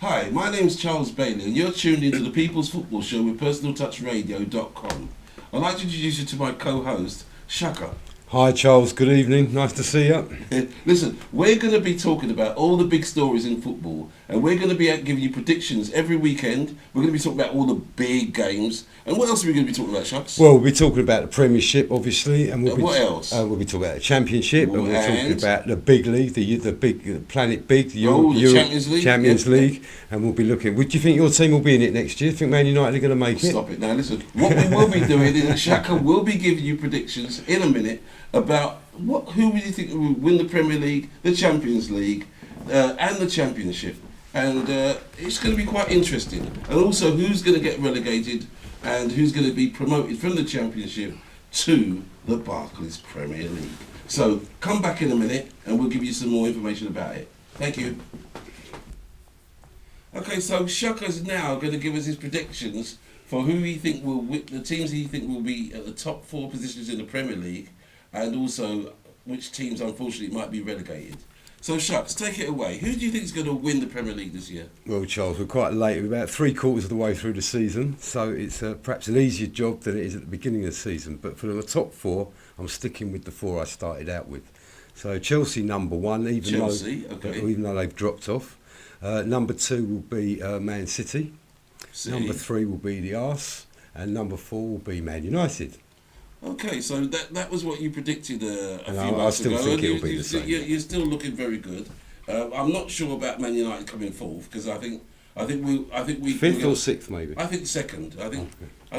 Hi, my name's Charles Bailey and you're tuned into the People's Football Show with PersonalTouchRadio.com. I'd like to introduce you to my co-host, Shaka. Hi Charles, good evening, nice to see you. Listen, we're going to be talking about all the big stories in football and we're going to be giving you predictions every weekend. We're going to be talking about all the big games. And what else are we going to be talking about, Shucks? Well, we'll be talking about the Premiership, obviously, and what else? We'll be talking about the Championship, and we're talking And? about the big league, the big Planet Big, the Champions League. And we'll be looking. Would you think your team will be in it next year? Do you think Man United are going to make it? Stop it now. Listen, what we will be doing is Shaka will be giving you predictions in a minute about who would you think will win the Premier League, the Champions League, and the Championship. And it's going to be quite interesting. And also who's going to get relegated and who's going to be promoted from the Championship to the Barclays Premier League. So come back in a minute and we'll give you some more information about it. Thank you. Okay, so Shaka's now going to give us his predictions for who he think will the teams he think will be at the top 4 positions in the Premier League, and also which teams unfortunately might be relegated. So Shucks, take it away. Who do you think is going to win the Premier League this year? Well, Charles, we're quite late. We're about 3/4 of the way through the season, so it's perhaps an easier job than it is at the beginning of the season. But for the top 4, I'm sticking with the 4 I started out with. So Chelsea number 1, even though they've dropped off. Number 2 will be Man City. Number 3 will be the Arse, and number 4 will be Man United. Okay, so that was what you predicted a few months ago. I still think it'll be the same. You're still looking very good. I'm not sure about Man United coming 4th because I think we 5th or 6th maybe. I think 2nd. I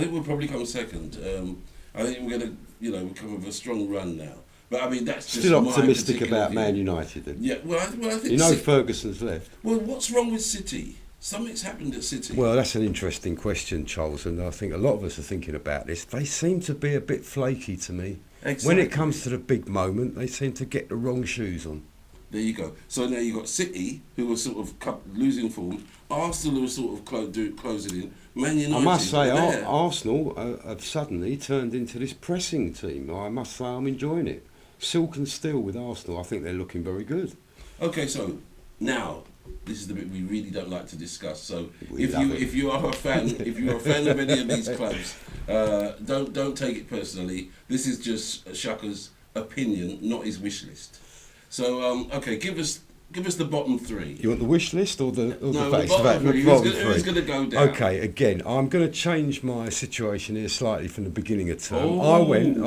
think we'll probably come 2nd. I think we're going to come with a strong run now. But I mean that's just still optimistic about Man United then. Yeah, well I think Ferguson's left. Well, what's wrong with City? Something's happened at City. Well, that's an interesting question, Charles, and I think a lot of us are thinking about this. They seem to be a bit flaky to me. Exactly. When it comes to the big moment, they seem to get the wrong shoes on. There you go. So now you've got City, who are sort of losing form. Arsenal are sort of closing in. Man United. I must say, Arsenal have suddenly turned into this pressing team. I must say, I'm enjoying it. Silk and steel with Arsenal. I think they're looking very good. Okay, so now this is the bit we really don't like to discuss. So if you are a fan of any of these clubs, don't take it personally. This is just Shaka's opinion, not his wish list. So okay, give us the bottom 3. You want the wish list or the facts? The bottom 3. Who's going to go down? Okay, again, I'm going to change my situation here slightly from the beginning of term. I went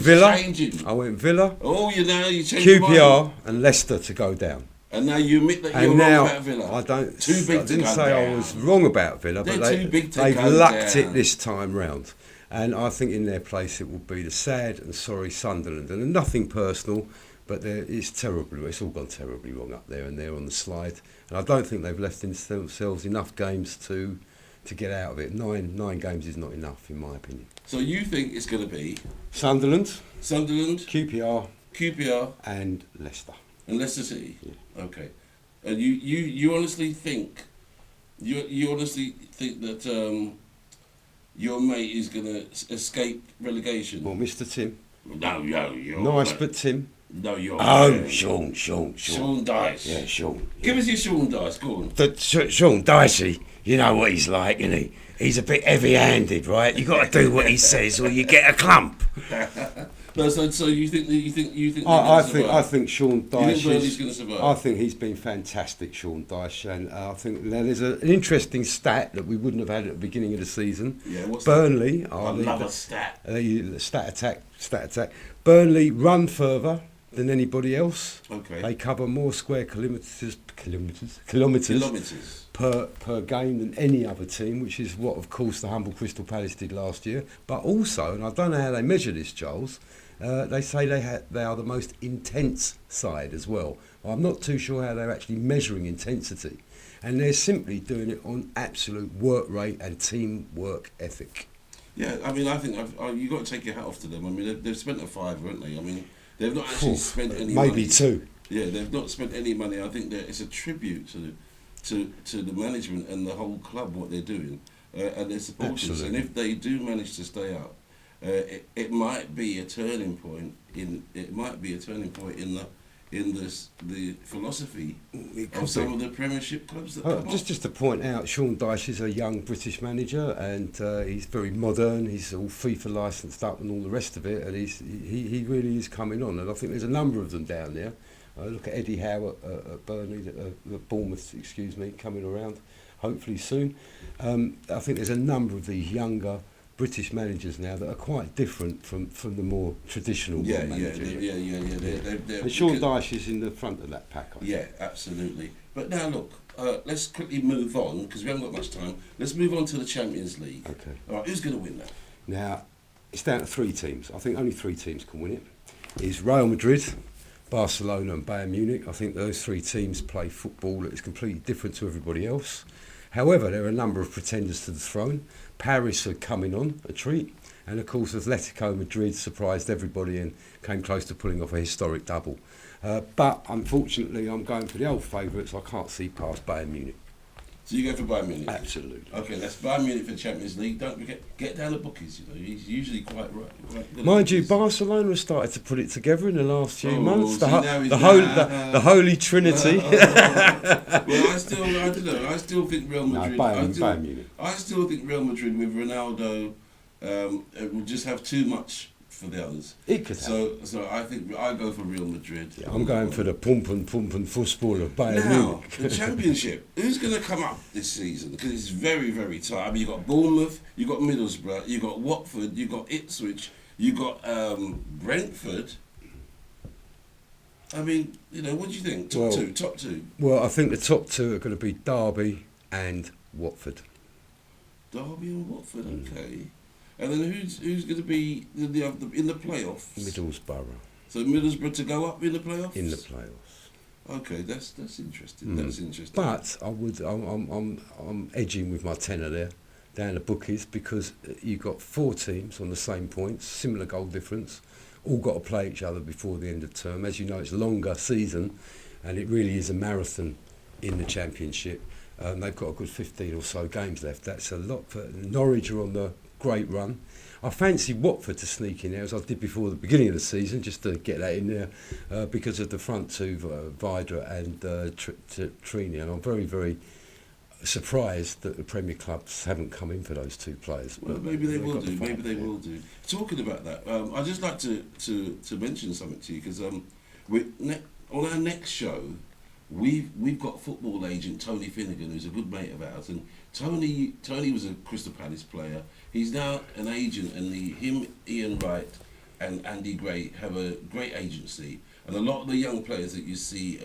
Villa. Changing. I went Villa. Oh, you changed QPR and Leicester to go down. And now you admit that you're wrong about Villa. I didn't to say down. I was wrong about Villa, but they've lucked it this time round. And I think in their place it will be the sad and sorry Sunderland. And nothing personal, but it's terrible. It's all gone terribly wrong up there, and they're on the slide. And I don't think they've left themselves enough games to get out of it. Nine games is not enough, in my opinion. So you think it's going to be Sunderland, QPR, and Leicester. And Leicester City. Yeah. Okay. And you honestly think that your mate is going to escape relegation? Well, Mr. Tim. No, you're nice, but Tim. No, you're. Oh, Sean. Sean Dice. Yeah, Sean. Give us your Sean Dice. Go on. Sean Dicey, you know what he's like, isn't he? He's a bit heavy-handed, right? You got to do what he says, or you get a clump. No, so you think? I think Sean Dyche. You think Burnley's going to survive? I think he's been fantastic, Sean Dyche, and I think there's an interesting stat that we wouldn't have had at the beginning of the season. Yeah, what's Burnley that? I love a stat. Stat attack. Burnley run further than anybody else. Okay. They cover more square kilometres per game than any other team, which is what, of course, the humble Crystal Palace did last year. But also, and I don't know how they measure this, Charles, they say they are the most intense side as well. I'm not too sure how they're actually measuring intensity. And they're simply doing it on absolute work rate and teamwork ethic. Yeah, I mean, I think you've got to take your hat off to them. I mean, they've spent a £5, haven't they? I mean, they've not actually spent any money. Maybe 2. Yeah, they've not spent any money. I think that it's a tribute to the management and the whole club, what they're doing, and their supporters. Absolutely. And if they do manage to stay up, it might be a turning point in in the philosophy It could of some be. of the Premiership clubs that come up. Just to point out, Sean Dyche is a young British manager, and he's very modern. He's all FIFA licensed up and all the rest of it, and he really is coming on. And I think there's a number of them down there. Look at Eddie Howe at Burnley, at Bournemouth, coming around, hopefully soon. I think there's a number of these younger British managers now that are quite different from the more traditional managers. And Sean Dyche is in the front of that pack, I think. Yeah, absolutely. But now look, let's quickly move on, because we haven't got much time. Let's move on to the Champions League. Okay. All right, who's going to win that? Now, it's down to 3 teams. I think only 3 teams can win it. It's Real Madrid, Barcelona and Bayern Munich. I think those 3 teams play football that is completely different to everybody else. However, there are a number of pretenders to the throne. Paris are coming on a treat, and of course Atletico Madrid surprised everybody and came close to pulling off a historic double. But unfortunately, I'm going for the old favourites. I can't see past Bayern Munich. So you go for Bayern Munich? Absolutely. Okay, that's Bayern Munich for the Champions League. Don't forget, get down the bookies. You know, he's usually quite right. Quite good. Mind you, Barcelona has started to put it together in the last few months. See, The Holy Trinity. Well, I don't know. I still think Real Madrid. Bayern Munich. I still think Real Madrid with Ronaldo will just have too much for the others. It could happen. So I think I go for Real Madrid. Yeah, I'm going for the pump and football of Bayern Now, Munich. the Championship, who's going to come up this season? Because it's very, very tight. I mean, you've got Bournemouth, you've got Middlesbrough, you've got Watford, you've got Ipswich, you've got Brentford. I mean, you know, what do you think? Top two. Well, I think the top 2 are going to be Derby and Watford. Derby and Watford, okay. And then who's going to be in the playoffs? Middlesbrough. So Middlesbrough to go up in the playoffs? In the playoffs. Okay, that's interesting. That's interesting. But I'm edging with my tenner there, down the bookies, because you've got 4 teams on the same points, similar goal difference, all got to play each other before the end of term. As you know, it's a longer season, and it really is a marathon in the Championship. They've got a good 15 or so games left. That's a lot. For Norwich are on the great run. I fancy Watford to sneak in there, as I did before the beginning of the season, just to get that in there, because of the front 2, Vidra and Trini. And I'm very, very surprised that the Premier clubs haven't come in for those 2 players. Well, maybe they will do. Maybe they will do. Talking about that, I'd just like to mention something to you, because on our next show, we've got football agent Tony Finnegan, who's a good mate of ours, and Tony was a Crystal Palace player. He's now an agent, and him, Ian Wright, and Andy Gray have a great agency, and a lot of the young players that you see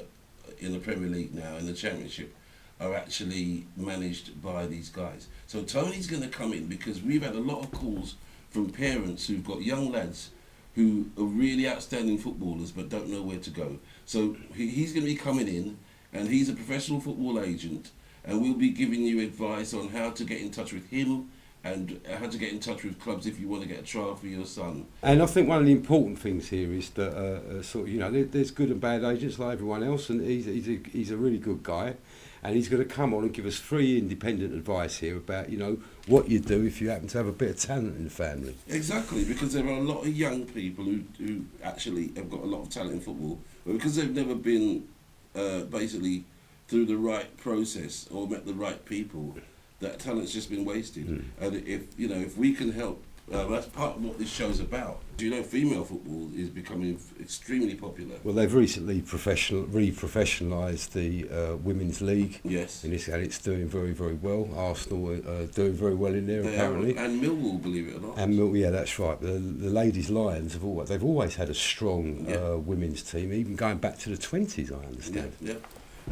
in the Premier League now in the Championship are actually managed by these guys. So Tony's going to come in, because we've had a lot of calls from parents who've got young lads who are really outstanding footballers but don't know where to go. So he's going to be coming in, and he's a professional football agent, and we'll be giving you advice on how to get in touch with him and how to get in touch with clubs if you want to get a trial for your son. And I think one of the important things here is that sort of, you know, there's good and bad agents like everyone else, and he's a really good guy, and he's going to come on and give us free independent advice here about, you know, what you do if you happen to have a bit of talent in the family. Exactly, because there are a lot of young people who actually have got a lot of talent in football, but because they've never been basically through the right process or met the right people, that talent's just been wasted. And if we can help, that's part of what this show's about. You know, female football is becoming extremely popular. Well, they've recently re-professionalised the Women's League. Yes. And it's doing very, very well. Arsenal are doing very well in there, apparently. And Millwall, believe it or not. And yeah, that's right. The Ladies Lions they've always had a strong women's team, even going back to the 20s, I understand. Yeah.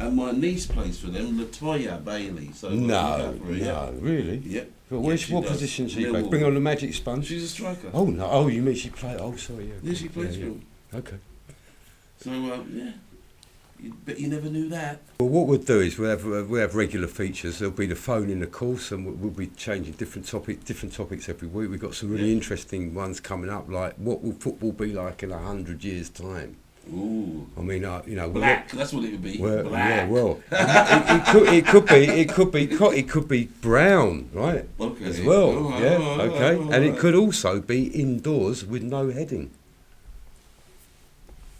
And my niece plays for them, Latoya Bailey. So no, really? Yeah. But what position does she play? Bring on the magic sponge? She's a striker. Oh, no. Oh, you mean she played? Oh, sorry, yeah. Yeah, she plays for them. Okay. So, but you never knew that. Well, what we'll do is we'll have regular features. There'll be the phone in the course, and we'll be changing different topics every week. We've got some really interesting ones coming up, like what will football be like in 100 years' time? Ooh. I mean, black. That's what it would be. Well, black. Yeah, well, it could be brown, right? Okay. As well, okay, and it right. could also be indoors with no heading.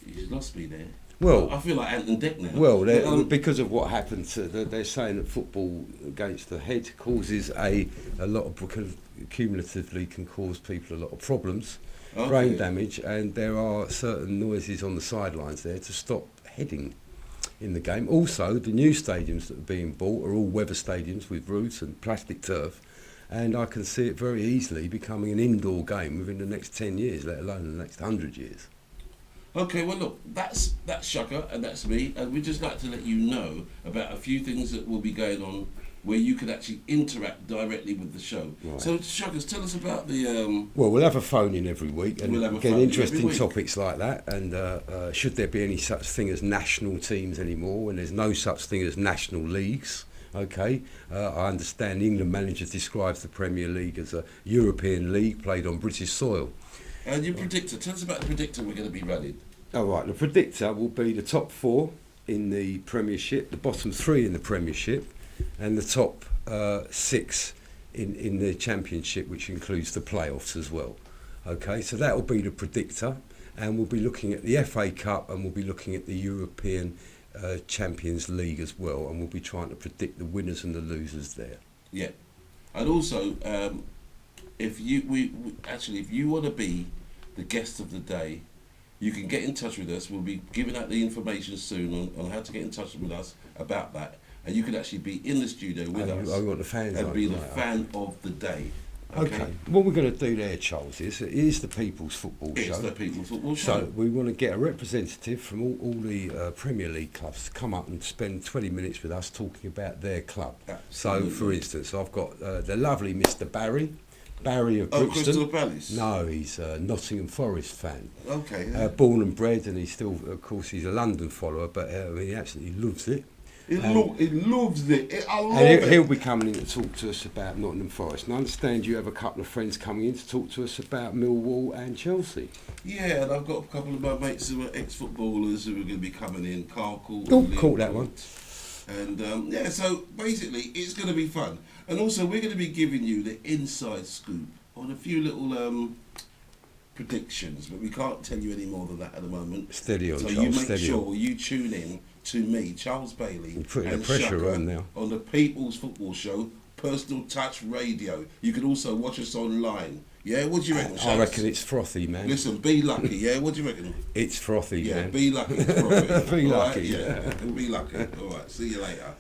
You lost me there. Well, I feel like Ant and Dec now. Well, But, because of what happened they're saying that football against the head causes a lot of cumulatively can cause people a lot of problems, brain damage, and there are certain noises on the sidelines there to stop heading in the game. Also, the new stadiums that are being bought are all weather stadiums with roofs and plastic turf, and I can see it very easily becoming an indoor game within the next 10 years, let alone the next 100 years. Okay, well look, that's Shaka and that's me, and we'd just like to let you know about a few things that will be going on where you can actually interact directly with the show. Right. So Shaka, tell us about the... Well, we'll have a phone in every week and We'll have a get phone in interesting every week. topics like that. And should there be any such thing as national teams anymore, when there's no such thing as national leagues? Okay, I understand the England manager describes the Premier League as a European league played on British soil. And your predictor, tell us about the predictor we're going to be running. All right, the predictor will be the top 4 in the Premiership, the bottom 3 in the Premiership, and the top 6 in the Championship, which includes the playoffs as well. Okay, so that will be the predictor, and we'll be looking at the FA Cup, and we'll be looking at the European Champions League as well, and we'll be trying to predict the winners and the losers there. Yeah, and also if you want to be the guest of the day, you can get in touch with us. We'll be giving out the information soon on how to get in touch with us about that, and you can actually be in the studio with us. I want the fans and be the right, fan of the day. Okay. What we're going to do there, Charles, is it is the People's Football Show. It's the People's Football Show. So we want to get a representative from all the Premier League clubs to come up and spend 20 minutes with us talking about their club. Absolutely. So, for instance, I've got the lovely Mr. Barry of Brixton. Crystal Palace? No, he's a Nottingham Forest fan. Okay. Born and bred, and he's still, of course, he's a London follower, but he absolutely loves it. He loves it. I love And it. he'll be coming in to talk to us about Nottingham Forest. And I understand you have a couple of friends coming in to talk to us about Millwall and Chelsea. Yeah, and I've got a couple of my mates who are ex-footballers who are going to be coming in. Carl Court. Oh, caught that one. And yeah, so basically it's going to be fun. And also we're going to be giving you the inside scoop on a few little predictions, but we can't tell you any more than that at the moment. Steady on, so Charles, you make steady sure on. you tune in to me, Charles Bailey, You're putting and the pressure Shaka on now. on the People's Football Show, Personal Touch Radio. You can also watch us online. Yeah, what do you reckon, I Shaz? reckon it's frothy, man. Listen, be lucky, yeah? What do you reckon? It's frothy, Yeah, man. be lucky. It's frothy. Be All lucky, right? Yeah, be lucky. All right, see you later.